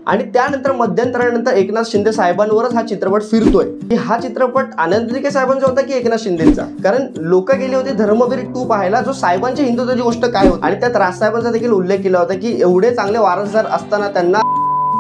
आणि त्यानंतर मध्यंतरानंतर एकनाथ शिंदे साहेबांवरच हा चित्रपट फिरतोय की हा चित्रपट आनंद दिघे साहेबांचा होता की एकनाथ शिंदेचा। कारण लोक गेले होते धर्मवीर 2 पाहायला, जो साहेबांच्या हिंदुत्वाची गोष्ट काय होती आणि त्यात राजसाहेबांचा देखील उल्लेख केला होता की एवढे चांगले वारसदार असताना त्यांना।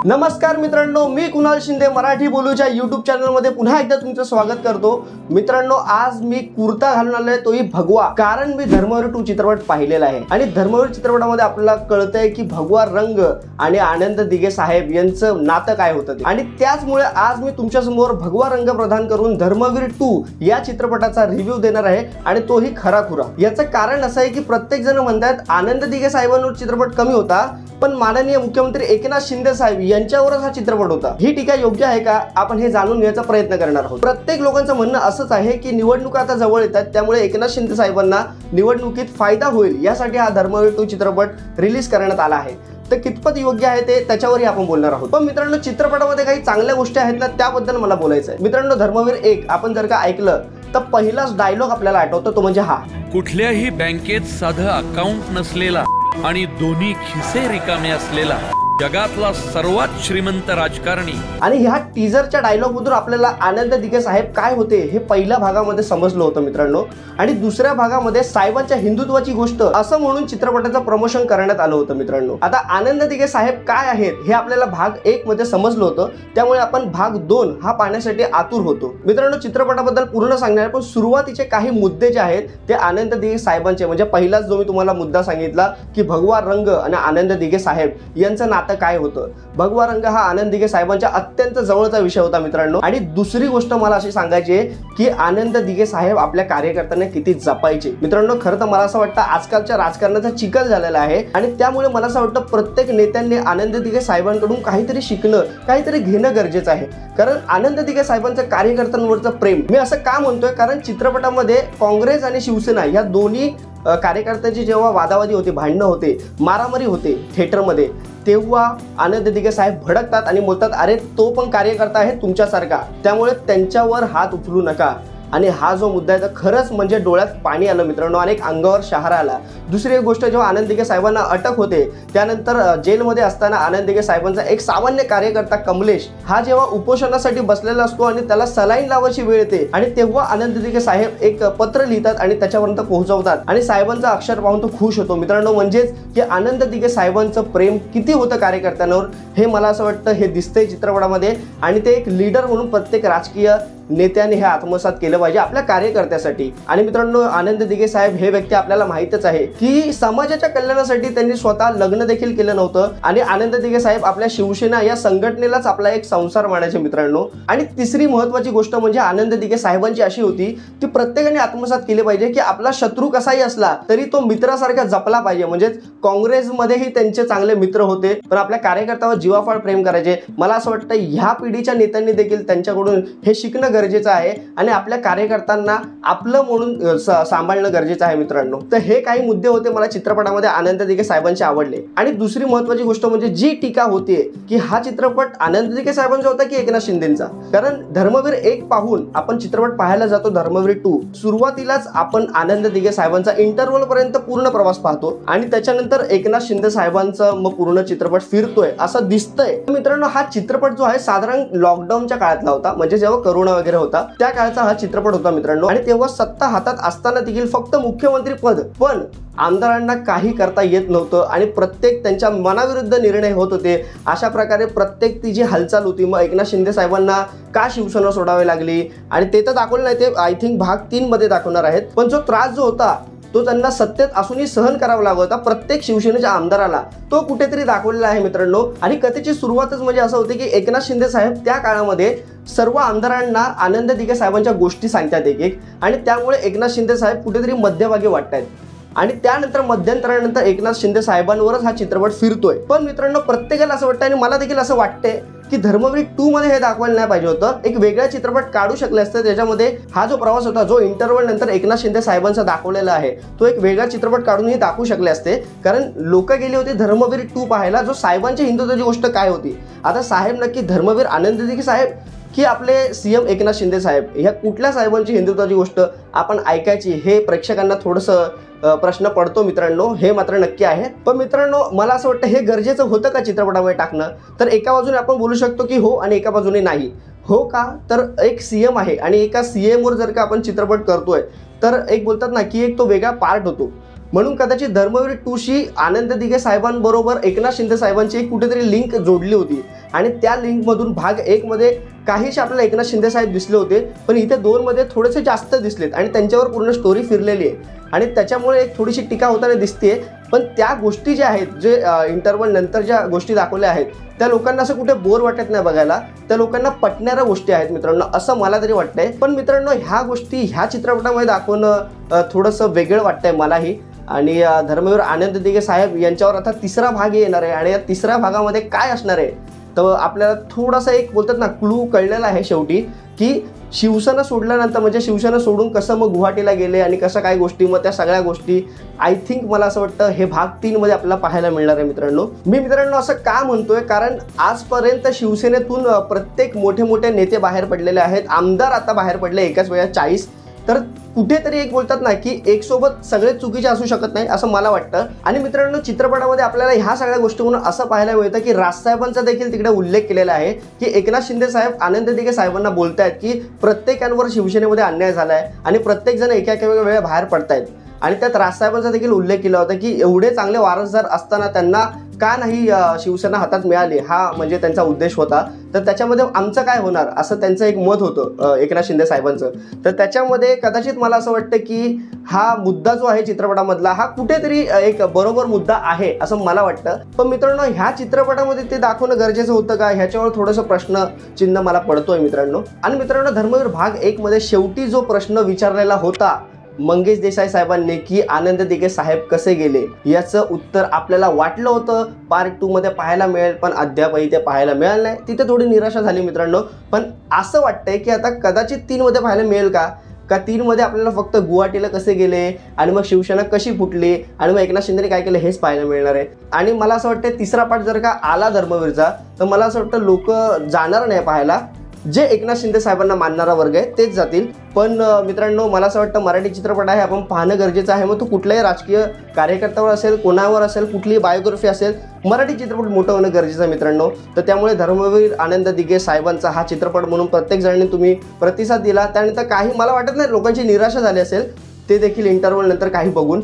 नमस्कार मित्रांनो, मी कुणाल शिंदे मराठी बोलूच्या YouTube चॅनलमध्ये पुन्हा एकदा तुमचं स्वागत करतो। मित्रांनो, आज मी कुर्ता घालून आलोय, तोही भगवा, कारण मी धर्मवीर 2 चित्रपट पाहिलेला आहे आणि धर्मवीर चित्रपटामध्ये आपल्याला कळतंय की भगवा रंग आणि आनंद दिघे साहेब यांचं नातं काय होतं ते। आणि त्याचमुळे आज मी तुमच्या समोर भगवा रंग प्रदान करून धर्मवीर 2 या चित्रपटाचा रिव्ह्यू देणार आहे आणि तोही खराखुरा। याचं कारण असं आहे की प्रत्येक जण म्हणतात आनंद दिघे साहेबांवर चित्रपट कमी होता, पण माननीय मुख्यमंत्री एकनाथ शिंदे साहेब यांच्यावरच हा चित्रपट होता। ही टीका योग्य आहे का, आपण हे जाणून घेण्याचा प्रयत्न करणार आहोत। प्रत्येक लोकांचं म्हणणं असंच आहे की निवडणुका आता जवळ येतात, त्यामुळे एकनाथ शिंदे साहेबांना निवडणुकीत फायदा होईल यासाठी हा धर्मवीर 2 चित्रपट रिलीज करण्यात आला आहे। तर कितपत योग्य आहे ते त्याच्यावरही आपण बोलणार आहोत। पण मित्रांनो, चित्रपटामध्ये काही चांगल्या गोष्टी आहेत ना, त्याबद्दल मला बोलायचं आहे। मित्रांनो, धर्मवीर 1 आपण जर का ऐकलं तर पहिलाच डायलॉग आपल्याला आठवतो तो म्हणजे हा, कुठल्याही बँकेत साधं अकाउंट नसलेला आणि दोन्ही खिसे रिकामे असलेला जगातला सर्वात श्रीमंत राजकारणी। आणि ह्या टीजरच्या डायलॉग मधून आपल्याला आनंद दिघे साहेब काय होते हे पहिल्या भागामध्ये समजलं होतं मित्रांनो, आणि दुसऱ्या भागामध्ये साहेबांच्या हिंदुत्वाची गोष्ट असं म्हणून चित्रपटाचं प्रमोशन करण्यात आलं होतं मित्रांनो। आता आनंद दिघे साहेब काय आहेत हे आपल्याला भाग 1 मध्ये समजलं होतं, त्यामुळे आपण भाग 2 हा पाहण्यासाठी आतुर होतो। मित्रांनो, चित्रपटाबद्दल पूर्ण सांगणार, पण सुरुवातीचे काही मुद्दे जे आहेत ते आनंद दिघे साहेबांचे, म्हणजे पहिलाच जो मी तुम्हाला मुद्दा सांगितला की भगवा रंग आणि आनंद दिघे साहेब यांचं नातं काय होतं। भगवा रंग हा आनंद दिघे साहेबांच्या अत्यंत जवळचा विषय होता मित्रांनो। आणि दुसरी गोष्ट मला अशी सांगायची आहे की आनंद दिघे साहेब आपल्या कार्यकर्त्यांना किती जपायचे। मित्रांनो, खरं तर मला असं वाटतं आजकालच्या राजकारणाचा चिखल झालेला आहे आणि त्यामुळे मला असं वाटतं प्रत्येक नेत्यांनी आनंद दिघे साहेबांकडून काहीतरी शिकणं, काहीतरी घेणं गरजेचं आहे। कारण आनंद दिघे साहेबांचं कार्यकर्त्यांवरचं प्रेम, मी असं का म्हणतोय, कारण चित्रपटामध्ये काँग्रेस आणि शिवसेना या दोन्ही कार्यकर्त्यांची जेव्हा वादावादी होते, भांडणं होते, मारामारी होते थिएटरमध्ये, तेव्हा आनंद दिघे साहेब भडकतात आणि बोलतात, अरे तो पण कार्यकर्ता आहे तुमच्यासारखा, त्यामुळे त्यांच्यावर हात उचलू नका। आणि हा जो मुद्दा आहे तर खरंच म्हणजे डोळ्यात पाणी आलं मित्रांनो आणि एक अंगावर शहारा आला। दुसरी एक गोष्ट, जेव्हा आनंद दिघे साहेबांना अटक होते त्यानंतर जेलमध्ये असताना आनंद दिघे साहेबांचा एक सामान्य कार्यकर्ता कमलेश हा जेव्हा उपोषणासाठी बसलेला असतो आणि त्याला सलाईन लावायची वेळ येते आणि तेव्हा आनंद दिघे साहेब एक पत्र लिहितात आणि त्याच्यापर्यंत पोहोचवतात आणि साहेबांचा अक्षर पाहून तो खुश होतो मित्रांनो। म्हणजेच की आनंद दिघे साहेबांचं प्रेम किती होतं कार्यकर्त्यांवर हे मला असं वाटतं हे दिसतंय चित्रपटामध्ये। आणि ते एक लीडर म्हणून प्रत्येक राजकीय नेत्याने हे आत्मसात केलं पाहिजे आपल्या कार्यकर्त्यासाठी। आणि मित्रांनो, आनंद दिघे साहेब हे व्यक्ती आपल्याला माहितच आहे की समाजाच्या कल्याणासाठी त्यांनी स्वतः लग्न देखील केलं नव्हतं आणि आनंद दिघे साहेब आपल्या शिवसेना या संघटनेलाच आपला एक संसार मानायचे मित्रांनो। आणि तिसरी महत्त्वाची गोष्ट म्हणजे आनंद दिघे साहेबांची अशी होती ती प्रत्येकाने आत्मसात केली पाहिजे की आपला शत्रू कसाही असला तरी तो मित्रासारखा जपला पाहिजे। म्हणजेच काँग्रेसमध्येही त्यांचे चांगले मित्र होते, पण आपल्या कार्यकर्त्यावर जीवाफाळ प्रेम करायचे। मला असं वाटतं ह्या पिढीच्या नेत्यांनी देखील त्यांच्याकडून हे शिकणं गरजेचं आहे आणि आपल्या कार्यकर्त्यांना आपलं म्हणून सांभाळणं गरजेचं आहे मित्रांनो। तर हे काही मुद्दे होते मला चित्रपटामध्ये आनंद दिघे साहेबांचे आवडले। आणि दुसरी महत्त्वाची गोष्ट म्हणजे जी टीका होते की हा चित्रपट आनंद दिघे साहेबांचा होता की एकनाथ शिंदेचा, कारण धर्मवीर 1 पाहून आपण चित्रपट पाहायला जातो धर्मवीर 2, सुरुवातीलाच आपण आनंद दिघे साहेबांचा इंटरव्हल पर्यंत पूर्ण प्रवास पाहतो आणि त्याच्यानंतर एकनाथ शिंदे साहेबांचं मग पूर्ण चित्रपट फिरतोय असं दिसतंय। मित्रांनो, हा चित्रपट जो आहे साधारण लॉकडाऊनच्या काळातला होता, म्हणजे जेव्हा करोना वगैरे होता त्या काळचा हा चित्रपट होता मित्रांनो। आणि तेव्हा सत्ता हातात असताना देखील फक्त मुख्यमंत्री पद, पण आमदारांना काही करता येत नव्हतं आणि प्रत्येक त्यांच्या मनाविरुद्ध निर्णय होत होते। अशा प्रकारे प्रत्येक ती जी हालचाल होती, मग एकनाथ शिंदे साहेबांना का शिवसेना सोडावी लागली आणि ते तर दाखवलं नाही, ते आय थिंक भाग 3 मध्ये दाखवणार आहेत, पण जो त्रास जो होता तो त्यांना सत्तेत असूनही सहन करावा लागत होता प्रत्येक शिवसेनेच्या आमदाराला, तो कुठेतरी दाखवलेला आहे मित्रांनो। आणि कथेची सुरुवातच म्हणजे असं होते की एकनाथ शिंदे साहेब त्या काळामध्ये सर्व आमदारांना आनंद दिघे साहेबांच्या गोष्टी सांगतात एक आणि त्यामुळे एकनाथ शिंदे साहेब कुठेतरी मध्यभागी वाटतायत आणि त्यानंतर मध्यंतरानंतर एकनाथ शिंदे साहेबांवरच हा चित्रपट फिरतोय। पण मित्रांनो, प्रत्येकाला असं वाटतं आणि मला देखील असं वाटतंय की धर्मवीर 2 मध्ये हे दाखवायला नाही पाहिजे होतं, एक वेगळा चित्रपट काढू शकले असते ज्याच्यामध्ये हा जो प्रवास होता, जो इंटरव्हल नंतर एकनाथ शिंदे साहेबांचा दाखवलेला आहे, तो एक वेगळा चित्रपट काढूनही दाखवू शकले असते। कारण लोक गेले होते धर्मवीर 2 पाहायला, जो साहेबांच्या हिंदुत्वाची गोष्ट काय होती। आता साहेब नक्की धर्मवीर आनंद दिघे साहेब की आपले सीएम एकनाथ शिंदे साहेब, ह्या कुठल्या साहेबांची हिंदुत्वाची गोष्ट आपण ऐकायची हे प्रेक्षकांना थोडंसं प्रश्न पडतो मित्रांनो, हे मात्र नक्की आहे. पण मित्रांनो मला असं वाटतं हे गरजेचं होतं का चित्रपटामध्ये टाकणं? तर एका बाजूने आपण बोलू शकतो की हो आणि एका बाजूने नाही. हो का? तर एक सीएम आहे आणि एका सीएमवर जर का आपण चित्रपट करतोय तर एक बोलतात ना की एक तो वेगळा पार्ट होतो. म्हणून कदाचित धर्मवीर 2 शी आनंद दिघे साहेबांबरोबर एकनाथ शिंदे साहेबांची एक कुठेतरी लिंक जोडली होती आणि त्या लिंकमधून भाग 1 मध्ये काहीशे आपल्याला एकनाथ शिंदे साहेब दिसले होते, पण इथे 2 मध्ये थोडेसे जास्त दिसलेत आणि त्यांच्यावर पूर्ण स्टोरी फिरलेली आहे आणि त्याच्यामुळे एक थोडीशी टीका होताना दिसते. पण त्या गोष्टी ज्या आहेत, जे इंटरव्हल नंतर ज्या गोष्टी दाखवल्या आहेत, त्या लोकांना असं कुठे बोर वाटत नाही बघायला, त्या लोकांना पटणाऱ्या गोष्टी आहेत मित्रांनो, असं मला तरी वाटतंय. पण मित्रांनो ह्या गोष्टी ह्या चित्रपटामध्ये दाखवणं थोडंसं वेगळं वाटतंय मलाही. आणि धर्मवीर आनंद दिघे साहेब यांच्यावर आता 3रा भाग येणार आहे आणि या 3ऱ्या भागामध्ये काय असणार आहे तर आपल्याला थोडासा एक बोलतात ना क्लू कळलेला आहे शेवटी, की शिवसेना सोडल्यानंतर म्हणजे शिवसेना सोडून कसं मग गुवाहाटीला गेले आणि कसं काय गोष्टी, मग त्या सगळ्या गोष्टी आय थिंक मला असं वाटतं हे भाग 3 मध्ये आपल्याला पाहायला मिळणार आहे मित्रांनो. मी मित्रांनो असं का म्हणतोय, कारण आजपर्यंत शिवसेनेतून प्रत्येक मोठे नेते बाहेर पडलेले आहेत, आमदार आता बाहेर पडले एकाच वेळा 40. तर कुठेतरी एक बोलतात ना की एक सोबत सगळे चुकीचे असू शकत नाही असं मला वाटतं. आणि मित्रांनो चित्रपटामध्ये आपल्याला ह्या सगळ्या गोष्टी म्हणून असं पाहायला मिळतं की राजसाहेबांचा देखील तिकडे उल्लेख केलेला आहे की एकनाथ शिंदे साहेब आनंद दिघे साहेबांना बोलतायत की प्रत्येकांवर शिवसेनेमध्ये अन्याय झाला आहे आणि प्रत्येक जण एका वेळेला बाहेर पडतायत. आणि त्यात राजसाहेबांचा देखील उल्लेख केला होता की एवढे चांगले वारसदार असताना त्यांना का नाही शिवसेना हातात मिळाली, हा म्हणजे त्यांचा उद्देश होता. तर त्याच्यामध्ये आमचं काय होणार असं त्यांचं एक मत होतं एकनाथ शिंदे साहेबांचं. तर त्याच्यामध्ये कदाचित मला असं वाटतं की हा मुद्दा जो आहे चित्रपटामधला हा कुठेतरी एक बरोबर मुद्दा आहे असं मला वाटतं. पण मित्रांनो ह्या चित्रपटामध्ये ते दाखवणं गरजेचं होतं का, ह्याच्यावर थोडंसं प्रश्नचिन्ह मला पडतोय मित्रांनो. आणि मित्रांनो धर्मवीर भाग 1 मध्ये शेवटी जो प्रश्न विचारलेला होता मंगेश देसाई साहेबांनी की आनंद दिघे साहेब कसे गेले, याचं उत्तर आपल्याला वाटलं होतं पार्ट 2 मध्ये पाहायला मिळेल, पण अद्यापही ते पाहायला मिळालं नाही. तिथे थोडी निराशा झाली मित्रांनो. पण असं वाटतंय की आता कदाचित 3 मध्ये पाहायला मिळेल का 3 मध्ये आपल्याला फक्त गुवाहाटीला कसे गेले आणि मग शिवसेना कशी फुटली आणि मग एकनाथ शिंदेने काय केलं हेच पाहायला मिळणार आहे. आणि मला असं वाटतं 3रा पार्ट जर का आला धर्मवीरचा तर मला असं वाटतं लोक जाणार नाही पाहायला. जे एकनाथ शिंदे साहेबांना मानणारा वर्ग आहे तेच जातील. पण मित्रांनो मला असं वाटतं मराठी चित्रपट आहे, आपण पाहणं गरजेचं आहे. मग तो कुठल्याही राजकीय कार्यकर्त्यावर असेल, कोणावर असेल, कुठलीही बायोग्राफी असेल, मराठी चित्रपट मोठं होणं गरजेचं आहे मित्रांनो. तर त्यामुळे धर्मवीर आनंद दिघे साहेबांचा हा चित्रपट म्हणून प्रत्येक जणांनी तुम्ही प्रतिसाद दिला. त्यानंतर काही मला वाटत नाही लोकांची निराशा झाली असेल, ते देखील इंटरव्हल नंतर काही बघून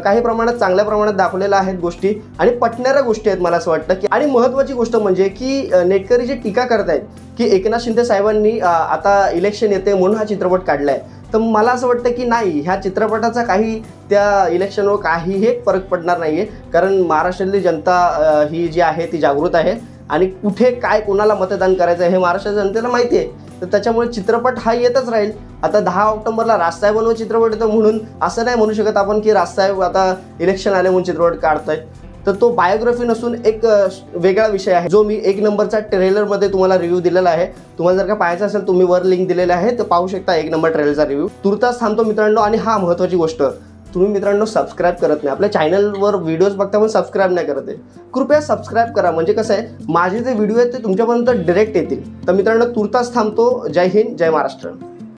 काही प्रमाणात चांगल्या प्रमाणात दाखवलेल्या आहेत गोष्टी आणि पटणाऱ्या गोष्टी आहेत मला असं वाटतं की. आणि महत्त्वाची गोष्ट म्हणजे की नेटकरी जे टीका करतायत की एकनाथ शिंदे साहेबांनी आता इलेक्शन येते म्हणून हा चित्रपट काढलाय, तर मला असं वाटतं की नाही, ह्या चित्रपटाचा काही त्या इलेक्शनवर काहीही फरक पडणार नाही आहे. कारण महाराष्ट्रातली जनता ही जी आहे ती जागृत आहे आणि कुठे काय कोणाला मतदान करायचं हे महाराष्ट्राच्या जनतेला माहिती आहे. तर त्याच्यामुळे चित्रपट हा येतच राहील. आता 10 ऑक्टोबरला राजसाहेबांवर चित्रपट येतो म्हणून असं नाही म्हणू शकत आपण की राजसाहेब आता इलेक्शन आले म्हणून चित्रपट काढतायत. तर तो बायोग्राफी नसून एक वेगळा विषय आहे जो मी 1 नंबरचा ट्रेलरमध्ये तुम्हाला रिव्ह्यू दिलेला आहे. तुम्हाला जर का पाहायचं असेल तुम्ही वर लिंक दिलेले आहे तर पाहू शकता 1 नंबर ट्रेलरचा रिव्ह्यू. तुर्तास थांबतो मित्रांनो. आणि हा महत्त्वाची गोष्ट, तुम्ही मित्रांनो सबस्क्राईब करत नाही, आपल्या चॅनलवर व्हिडिओज बघता पण सबस्क्राईब नाही करत आहे. कृपया सबस्क्राईब करा, म्हणजे कसं आहे माझे जे व्हिडिओ आहेत ते तुमच्यापर्यंत डायरेक्ट येतील. तर मित्रांनो तुर्तास थांबतो. जय हिंद, जय महाराष्ट्र.